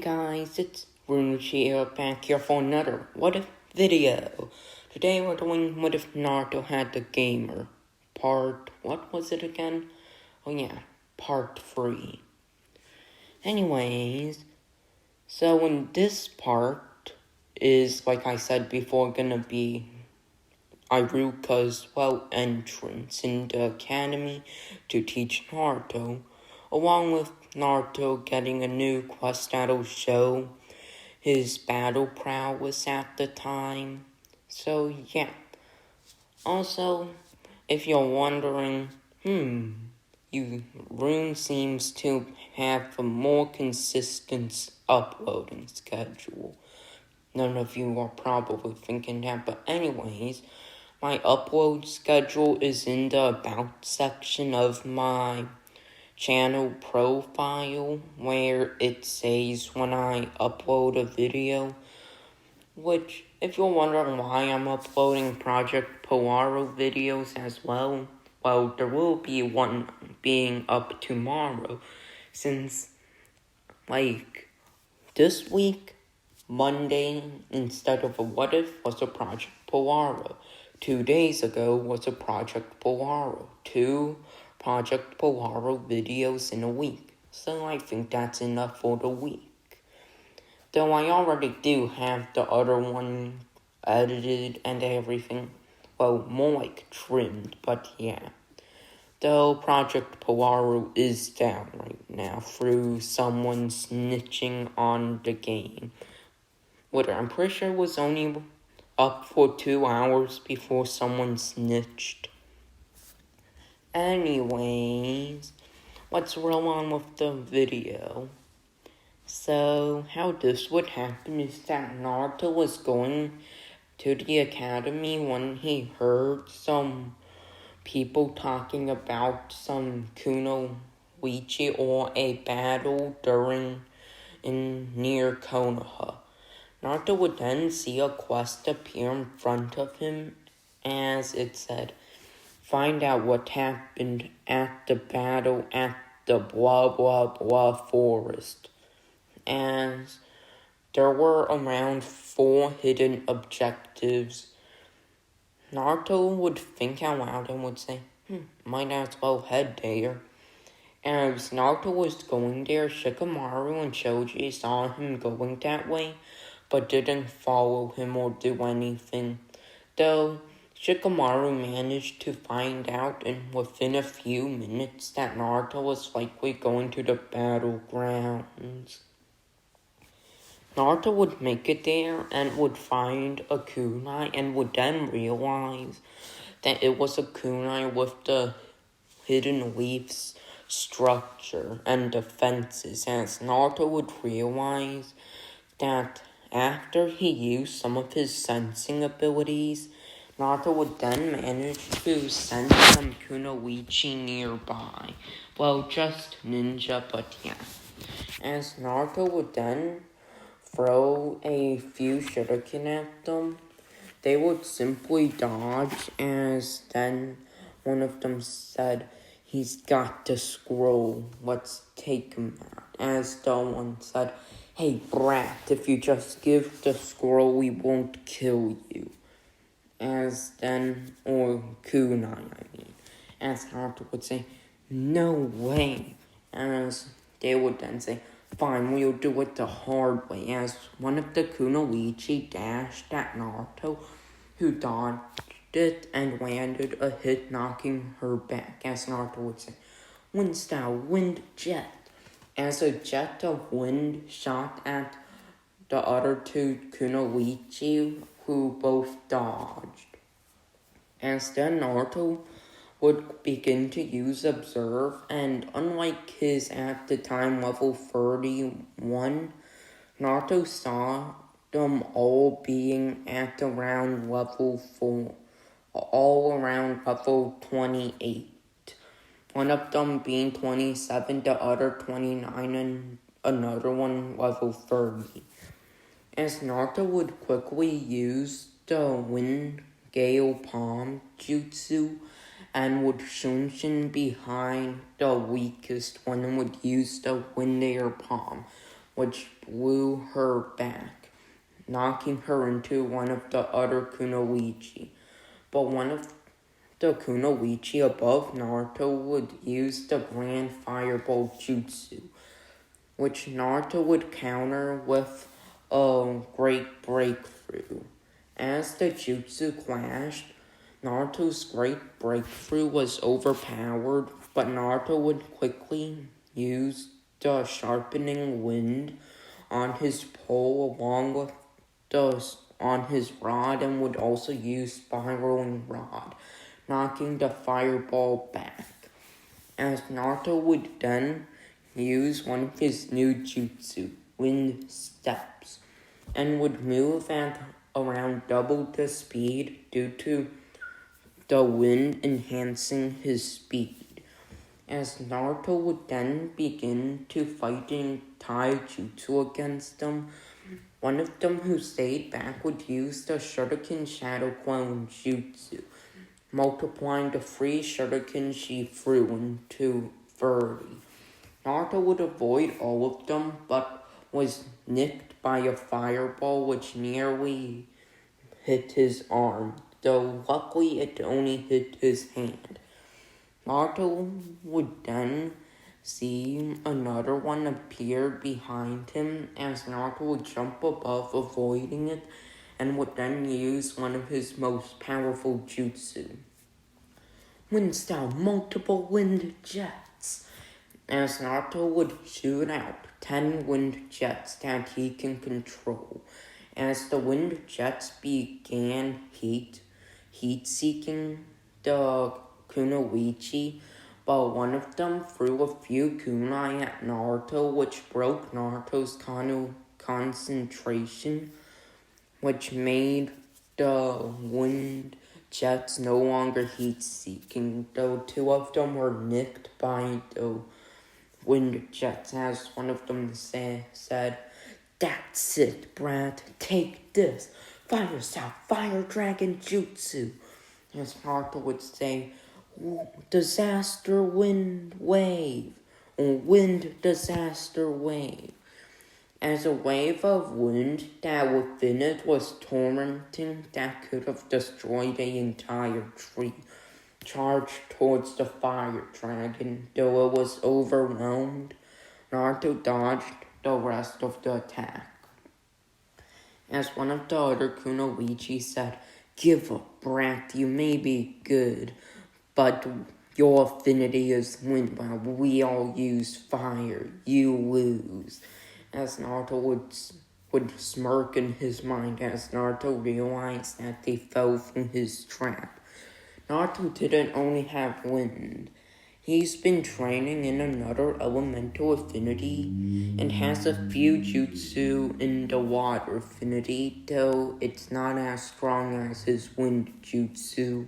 Guys, it's Runuchi here back here for another What If video. Today we're doing What If Naruto Had the Gamer. What was it again? Oh yeah, part 3. Anyways, so in this part is, like I said before, gonna be Iruka's, entrance in the academy to teach Naruto, along with Naruto getting a new quest that'll show his battle prowess at the time. So yeah. Also, if you're wondering, Rune seems to have a more consistent uploading schedule. None of you are probably thinking that, but anyways, my upload schedule is in the About section of my channel profile, where it says when I upload a video, which, if you're wondering why I'm uploading Project Polaro videos as well, there will be one being up tomorrow, since, this week, Monday, instead of a What If, was a Project Polaro. 2 days ago was a Project Polaro. 2 Project Polaro videos in a week. So I think that's enough for the week. Though I already do have the other one edited and everything. Well, more like trimmed, but yeah. Though Project Polaro is down right now through someone snitching on the game. I'm pretty sure it was only up for 2 hours before someone snitched. Anyways, let's roll on with the video. So, how this would happen is that Naruto was going to the academy when he heard some people talking about some kunoichi or a battle near Konoha. Naruto would then see a quest appear in front of him, as it said, find out what happened at the battle at the blah blah blah forest. As there were around 4 hidden objectives, Naruto would think out loud and would say, might as well head there. As Naruto was going there, Shikamaru and Choji saw him going that way, but didn't follow him or do anything. Though Shikamaru managed to find out within a few minutes that Naruto was likely going to the battlegrounds. Naruto would make it there and would find a kunai and would then realize that it was a kunai with the hidden leaf's structure and defenses, as Naruto would realize that after he used some of his sensing abilities, Naruto would then manage to sense some kunoichi nearby. Just ninja, but yeah. As Naruto would then throw a few shuriken at them, they would simply dodge, as then one of them said, he's got the scroll, let's take him out. As the one said, hey brat, if you just give the scroll, we won't kill you. Or kunai, As Naruto would say, no way. As they would then say, fine, we'll do it the hard way. As one of the kunoichi dashed at Naruto, who dodged it and landed a hit, knocking her back. As Naruto would say, wind style, wind jet. As a jet of wind shot at the other 2 kunoichi, who both dodged. As then Naruto would begin to use Observe, and unlike his at the time level 31, Naruto saw them all being at around level 4, all around level 28. One of them being 27, the other 29, and another one level 30. As Naruto would quickly use the Wind Gale Palm Jutsu and would shunshin behind the weakest one and would use the Wind Air Palm. which blew her back, knocking her into one of the other kunoichi. But one of the kunoichi above Naruto would use the Grand Fireball Jutsu, which Naruto would counter with a great breakthrough. As the jutsu clashed, Naruto's great breakthrough was overpowered, but Naruto would quickly use the sharpening wind on his pole along with on his rod, and would also use spiraling rod, knocking the fireball back. As Naruto would then use one of his new jutsu, wind steps, and would move at around double the speed due to the wind enhancing his speed. As Naruto would then begin to fighting taijutsu against them, one of them who stayed back would use the Shuriken Shadow Clone Jutsu, multiplying the free Shuriken she threw into 30. Naruto would avoid all of them, but was nicked by a fireball which nearly hit his arm, though luckily it only hit his hand. Naruto would then see another one appear behind him as Naruto would jump above, avoiding it, and would then use one of his most powerful jutsu, Wind Style Multiple Wind Jets, as Naruto would shoot out 10 wind jets that he can control. As the wind jets began heat-seeking the kunoichi, but one of them threw a few kunai at Naruto, which broke Naruto's concentration, which made the wind jets no longer heat-seeking, though two of them were nicked by the wind jets, as one of them said, "That's it, Brad, take this, Fire Style Fire Dragon Jutsu." As Naruto would say, "Disaster Wind Wave," or "Wind Disaster Wave," as a wave of wind that within it was tormenting that could have destroyed an entire tree, charged towards the fire dragon. Though it was overwhelmed, Naruto dodged the rest of the attack. As one of the other kunoichi said, "Give up, brat, you may be good, but your affinity is wind. While we all use fire, you lose." As Naruto would smirk in his mind as Naruto realized that they fell from his trap. Naruto didn't only have wind. He's been training in another elemental affinity and has a few jutsu in the water affinity, though it's not as strong as his wind jutsu.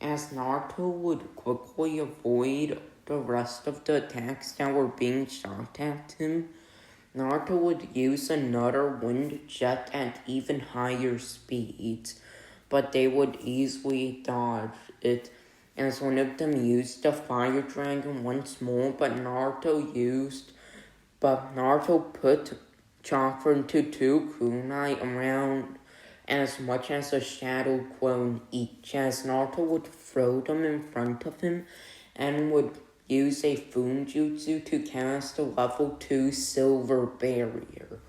As Naruto would quickly avoid the rest of the attacks that were being shot at him, Naruto would use another wind jet at even higher speeds, but they would easily dodge it, as one of them used the fire dragon once more, but Naruto put chakra into 2 kunai around as much as a shadow clone each, as Naruto would throw them in front of him and would use a Funjutsu to cast a level 2 silver barrier.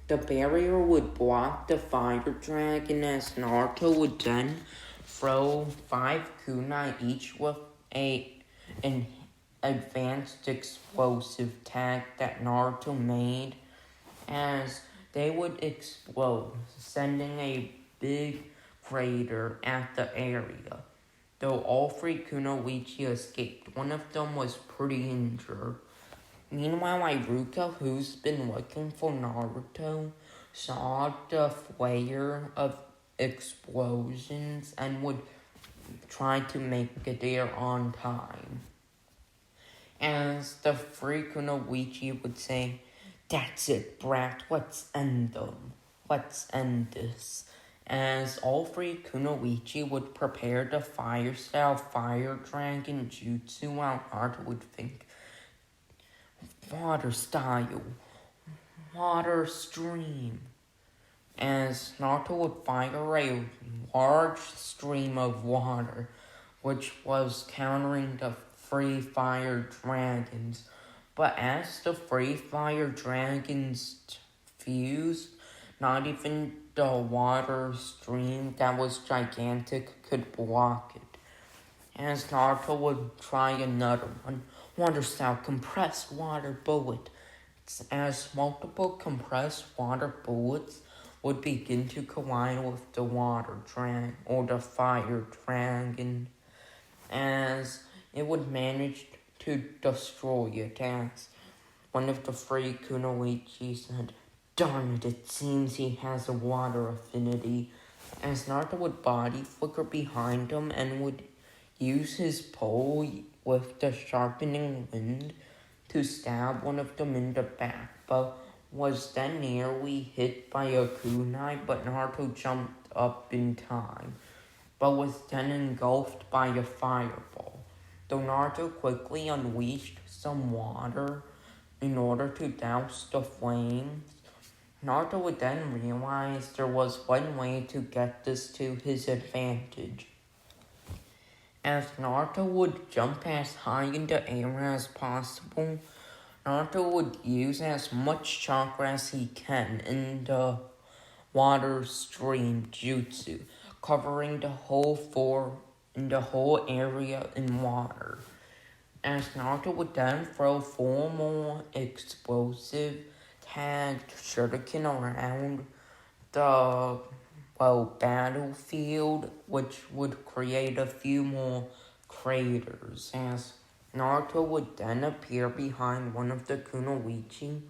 The barrier would block the fire dragon, as Naruto would then throw 5 kunai each with an advanced explosive tag that Naruto made, as they would explode, sending a big crater at the area. Though all 3 kunoichi escaped, one of them was pretty injured. Meanwhile, Iruka, who's been looking for Naruto, saw the flare of explosions and would try to make it there on time. As the 3 kunoichi would say, "That's it, brat, let's end them. Let's end this." As all 3 kunoichi would prepare the fire style fire dragon jutsu, while Naruto would think, "Water style, water stream. As Naruto would fire a large stream of water, which was countering the free fire dragons. But as the free fire dragons fused, not even the water stream that was gigantic could block it. As Naruto would try another one, water style compressed water bullet. As multiple compressed water bullets would begin to collide with the water dragon or the fire dragon, as it would manage to destroy it. As one of the three Kunoichi said, "Darn it, it seems he has a water affinity." As Naruto would body flicker behind him and would use his pole with the sharpening wind to stab one of them in the back, but was then nearly hit by a kunai, but Naruto jumped up in time, but was then engulfed by a fireball. Though Naruto quickly unleashed some water in order to douse the flames, Naruto would then realize there was one way to get this to his advantage. As Naruto would jump as high in the air as possible, Naruto would use as much chakra as he can in the water stream jutsu, covering the whole area in water. As Naruto would then throw 4 more explosive tagged shuriken around the battlefield, which would create a few more craters, as Naruto would then appear behind one of the Kunoichi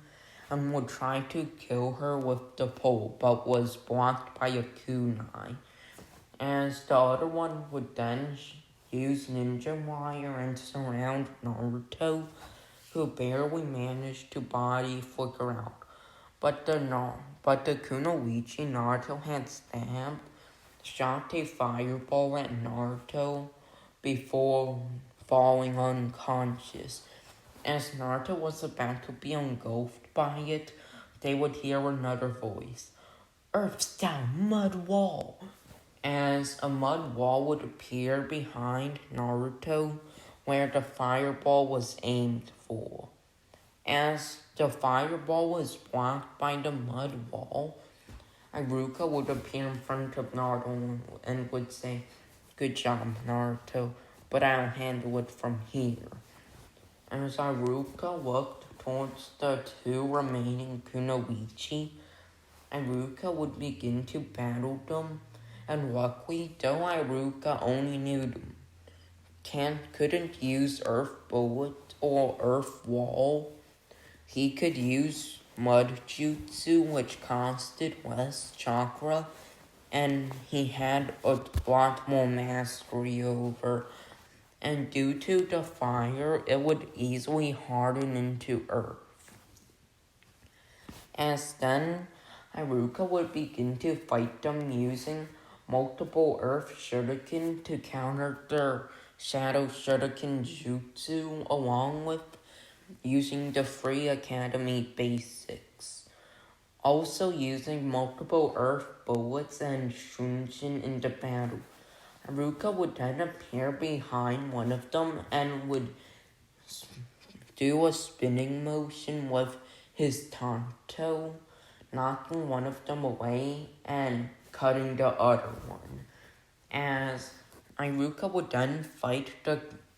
and would try to kill her with the pole, but was blocked by a kunai. As the other one would then use ninja wire and surround Naruto, who barely managed to body flicker out. But the Kunoichi Naruto had stabbed shot a fireball at Naruto before falling unconscious. As Naruto was about to be engulfed by it, they would hear another voice, "Earth-style mud wall!" As a mud wall would appear behind Naruto where the fireball was aimed for. As the fireball was blocked by the mud wall, Iruka would appear in front of Naruto and would say, "Good job, Naruto, but I'll handle it from here." As Iruka looked towards the 2 remaining Kunoichi, Iruka would begin to battle them, and luckily, though Iruka only knew couldn't use Earth Bullet or Earth Wall, he could use Mud Jutsu, which costed less chakra, and he had a lot more mastery over. And due to the fire, it would easily harden into earth. As then, Iruka would begin to fight them using multiple Earth Shuriken to counter their Shadow Shuriken Jutsu, along with using the Free Academy basics. Also using multiple Earth Bullets and Shunshin in the battle. Iruka would then appear behind one of them and would do a spinning motion with his tanto, knocking one of them away and cutting the other one. As Iruka would then fight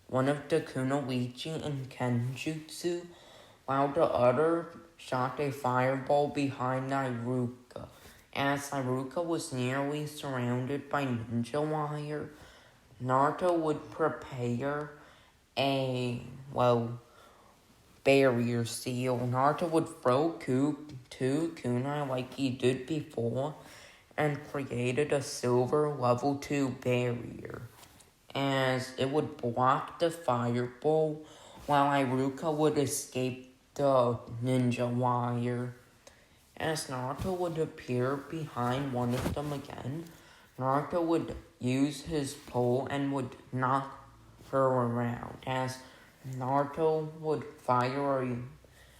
one of the Kunoichi in Kenjutsu, while the other shot a fireball behind Iruka. As Iruka was nearly surrounded by ninja wire, Naruto would prepare a, barrier seal. Naruto would throw 2 kunai like he did before and created a silver level 2 barrier, as it would block the fireball while Iruka would escape the ninja wire. As Naruto would appear behind one of them again, Naruto would use his pole and would knock her around. As Naruto would fire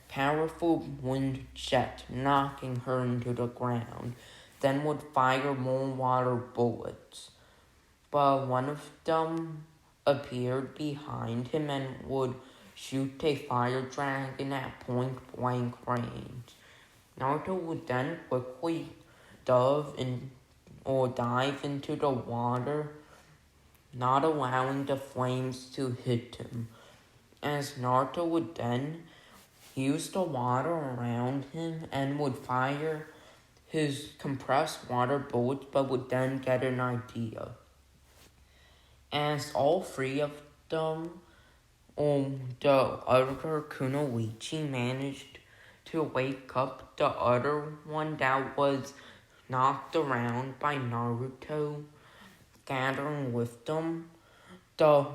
powerful wind jet, knocking her into the ground, then would fire more water bullets. But one of them appeared behind him and would shoot a fire dragon at point blank range. Naruto would then quickly dive into the water, not allowing the flames to hit him. As Naruto would then use the water around him and would fire his compressed water bullets, but would then get an idea. As all three of them, the other Kunoichi managed to wake up the other one that was knocked around by Naruto, gathering with them. The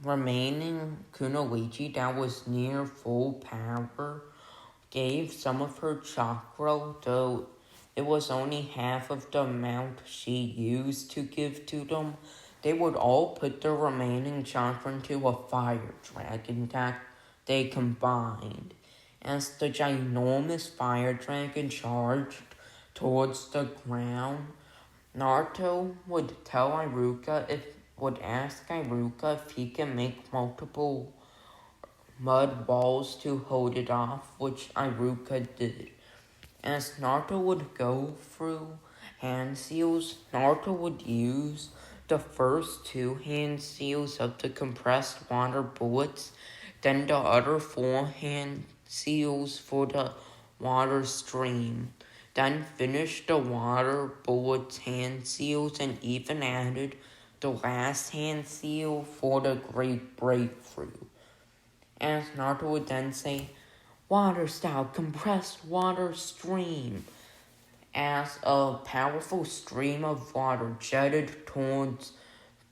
remaining Kunoichi that was near full power gave some of her chakra, though it was only half of the amount she used to give to them. They would all put their remaining chakra into a fire dragon that they combined. As the ginormous fire dragon charged towards the ground, Naruto would ask Iruka if he can make multiple mud walls to hold it off, which Iruka did. As Naruto would go through hand seals, Naruto would use the first two hand seals of the compressed water bullets, then the other four hand seals for the water stream, then finish the water bullets hand seals and even added the last hand seal for the great breakthrough. As Naruto would then say, "Water style, compressed water stream," as a powerful stream of water jetted towards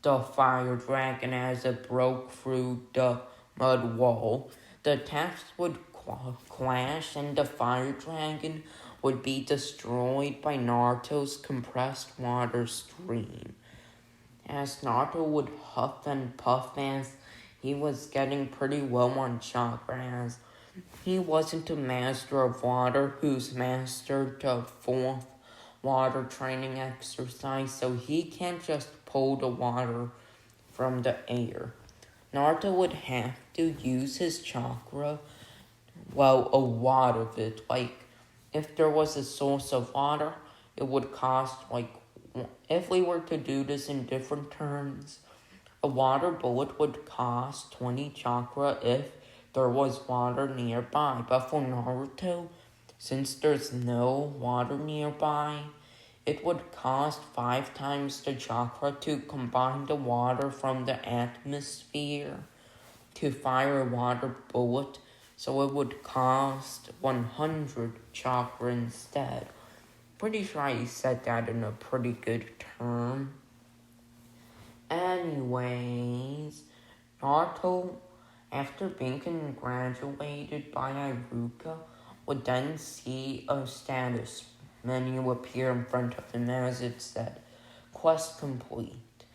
the fire dragon as it broke through the mud wall. The attacks would clash and the fire dragon would be destroyed by Naruto's compressed water stream. As Naruto would huff and puff as he was getting pretty low on chakra, as he wasn't a master of water who's mastered the fourth water training exercise, so he can't just pull the water from the air. Naruto would have to use his chakra, well, a lot of it. Like, if there was a source of water, it would cost, if we were to do this in different terms, a water bullet would cost 20 chakra if there was water nearby. But for Naruto, since there's no water nearby, it would cost 5 times the chakra to combine the water from the atmosphere to fire a water bullet, so it would cost 100 chakra instead. Pretty sure I said that in a pretty good term. Anyways, Naruto, after being congratulated by Iruka, would then see a status menu appear in front of him as it said, "Quest complete.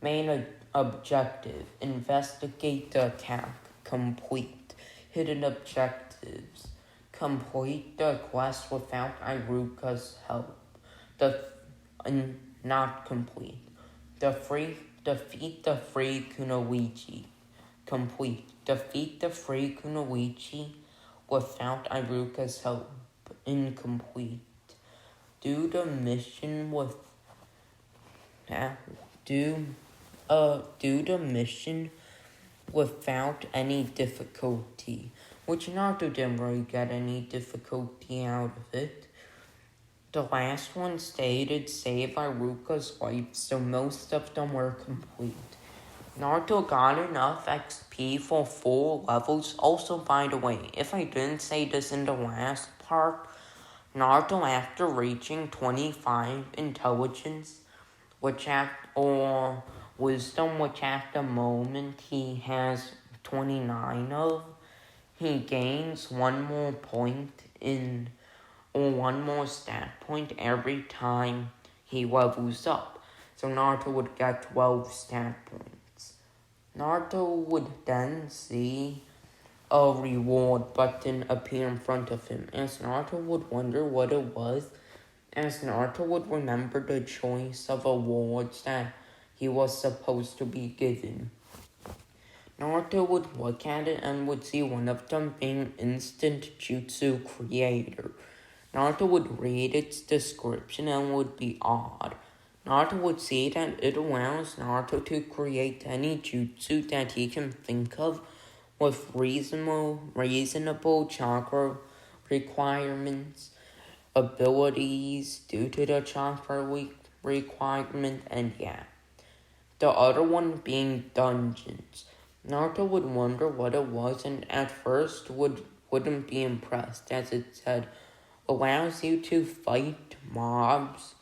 Main objective, investigate the attack. Complete. Hidden objectives. Complete the quest without Iruka's help. Not complete. Defeat the free Kunoichi. Complete. Defeat the free Kunoichi without Iruka's help. Incomplete. Do the mission without any difficulty, which Naruto didn't really get any difficulty out of it. The last one stated save Iruka's life, so most of them were complete. Naruto got enough XP for 4 levels. Also, by the way, if I didn't say this in the last part, Naruto, after reaching 25 intelligence, or wisdom, which at the moment he has 29 of, he gains 1 more point or 1 more stat point every time he levels up. So Naruto would get 12 stat points. Naruto would then see a reward button appear in front of him, as Naruto would wonder what it was, as Naruto would remember the choice of awards that he was supposed to be given. Naruto would look at it and would see one of them being Instant Jutsu Creator. Naruto would read its description and would be odd. Naruto would see that it allows Naruto to create any jutsu that he can think of with reasonable chakra requirements, abilities due to the chakra requirement, and yeah. The other one being dungeons. Naruto would wonder what it was and at first wouldn't be impressed, as it said allows you to fight mobs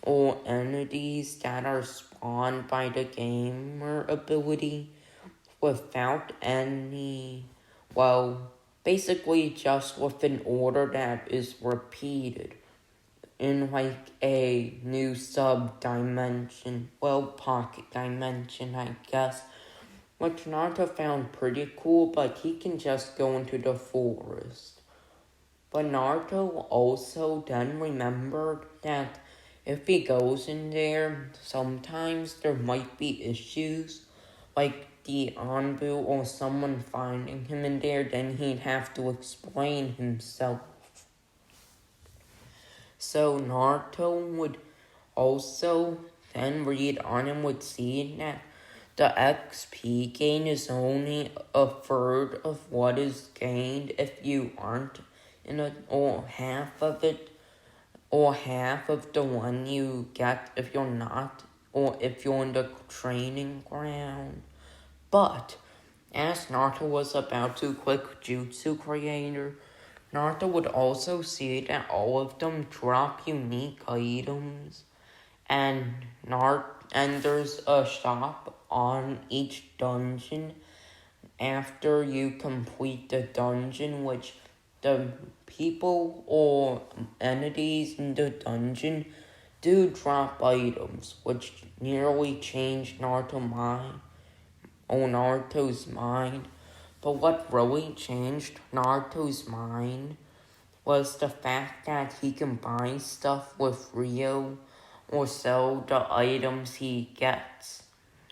or entities that are spawned by the gamer ability without any, well, basically just with an order that is repeated in like a new sub-dimension, well, pocket dimension, I guess, which Naruto found pretty cool, but he can just go into the forest. But Naruto also then remembered that if he goes in there, sometimes there might be issues, like the Anbu or someone finding him in there, then he'd have to explain himself. So Naruto would also then read on and would see that the XP gain is only a third of what is gained if you aren't in it, or half of it, or half of the one you get if you're not, or if you're in the training ground. But as Naruto was about to click Jutsu Creator, Naruto would also see that all of them drop unique items, and there's a shop on each dungeon after you complete the dungeon, which the people or entities in the dungeon do drop items, which nearly changed Naruto's mind. But what really changed Naruto's mind was the fact that he can buy stuff with Rio or sell the items he gets,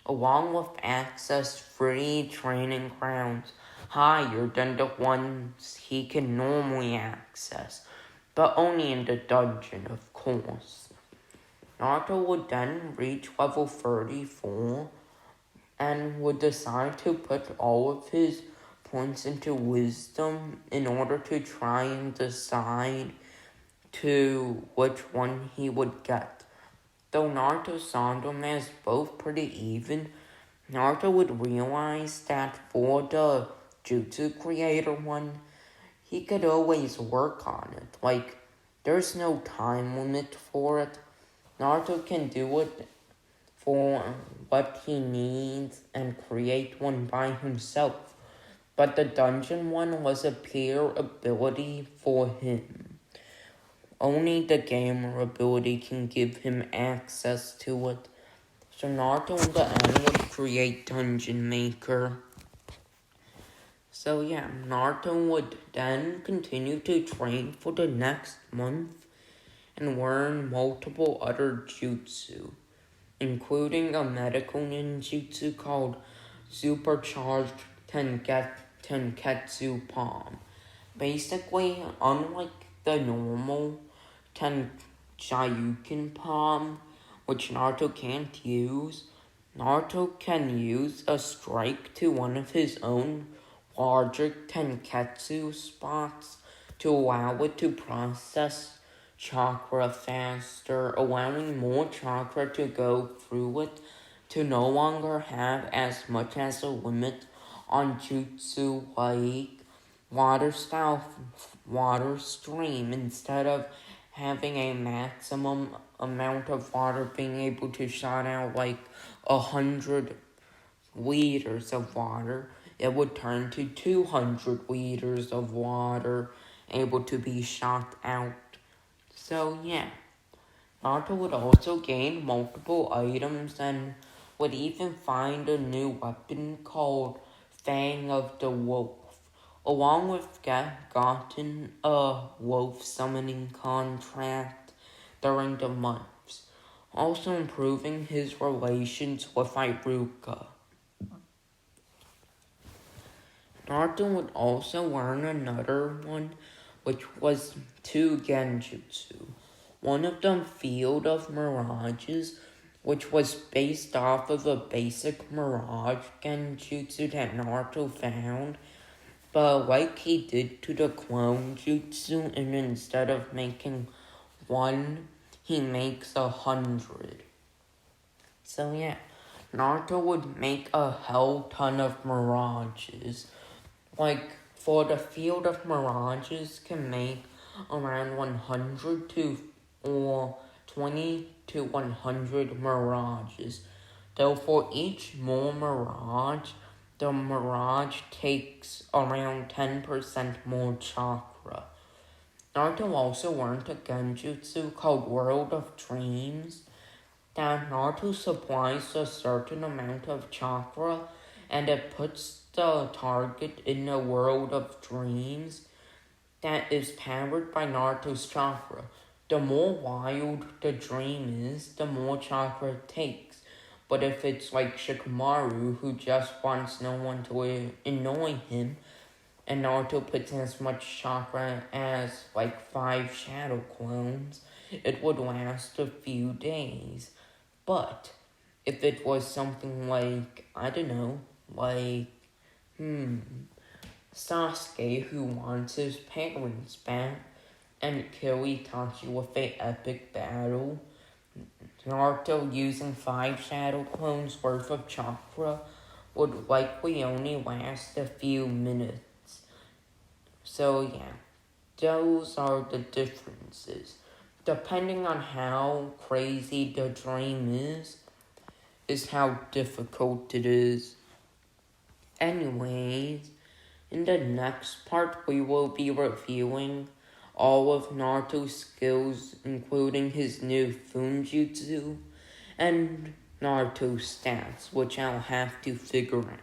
along with access free training grounds higher than the ones he can normally access, but only in the dungeon, of course. Naruto would then reach level 34 and would decide to put all of his points into wisdom in order to try and decide to which one he would get. Though Naruto saw them as both pretty even, Naruto would realize that for the Jutsu Creator one, he could always work on it. Like, there's no time limit for it. Naruto can do it for what he needs and create one by himself. But the dungeon one was a pure ability for him. Only the gamer ability can give him access to it. So Naruto in the end would create Dungeon Maker. So yeah, Naruto would then continue to train for the next month and learn multiple other jutsu, including a medical ninjutsu called Supercharged Tenketsu Palm. Basically, unlike the normal Tenjayuken Palm, which Naruto can't use, Naruto can use a strike to one of his own larger Tenketsu spots to allow it to process chakra faster, allowing more chakra to go through it to no longer have as much as a limit on jutsu like water stream, instead of having a maximum amount of water being able to shot out like 100 liters of water. It would turn to 200 liters of water able to be shot out. So yeah, Naruto would also gain multiple items and would even find a new weapon called Fang of the Wolf, along with gotten a wolf summoning contract during the months, also improving his relations with Iruka. Naruto would also learn another one, which was two genjutsu. One of them, Field of Mirages, which was based off of a basic mirage genjutsu that Naruto found. But like he did to the clone jutsu, and instead of making one, he makes 100. So yeah, Naruto would make a hell ton of mirages. Like, for the Field of Mirages can make around 100 to or 20 to 100 mirages. Though for each more mirage, the mirage takes around 10% more chakra. Naruto also learned a genjutsu called World of Dreams, that Naruto supplies a certain amount of chakra and it puts the target in a world of dreams that is powered by Naruto's chakra. The more wild the dream is, the more chakra it takes. But if it's like Shikamaru, who just wants no one to annoy him, and Naruto puts in as much chakra as like 5 shadow clones, it would last a few days. But if it was something like, I don't know, like, Sasuke, who wants his parents back, and kill Itachi with an epic battle, Naruto using 5 shadow clones worth of chakra would likely only last a few minutes. So yeah, those are the differences. Depending on how crazy the dream is how difficult it is. Anyways, in the next part we will be reviewing all of Naruto's skills, including his new Funjutsu, and Naruto's stats, which I'll have to figure out.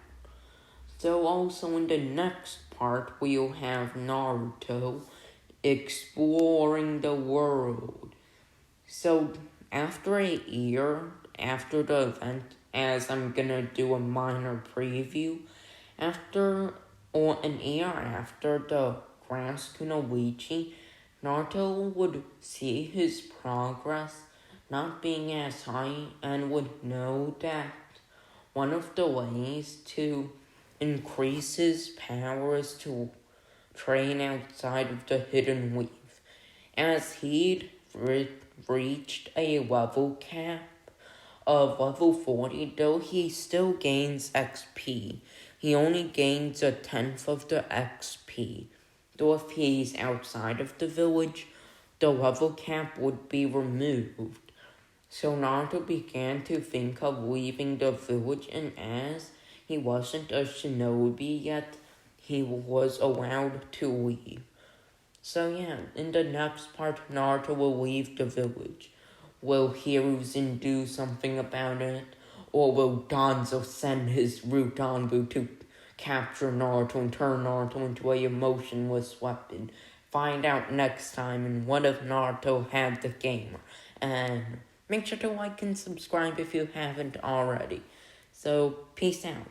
So also in the next part, we'll have Naruto exploring the world. So after a year after the event, as I'm gonna do a minor preview, an year after the Grass Kunoichi, Naruto would see his progress not being as high and would know that one of the ways to increase his power is to train outside of the hidden weave, as he'd reached a level cap of level 40, though he still gains XP. He only gains 1/10 of the XP. Though if he's outside of the village, the level cap would be removed. So Naruto began to think of leaving the village, and as he wasn't a shinobi yet, he was allowed to leave. So yeah, in the next part, Naruto will leave the village. Will Hiruzen do something about it? Or will Danzo send his Rudanbu to capture Naruto and turn Naruto into a emotionless weapon? Find out next time in What If Naruto Had the Gamer. And make sure to like and subscribe if you haven't already. So, peace out.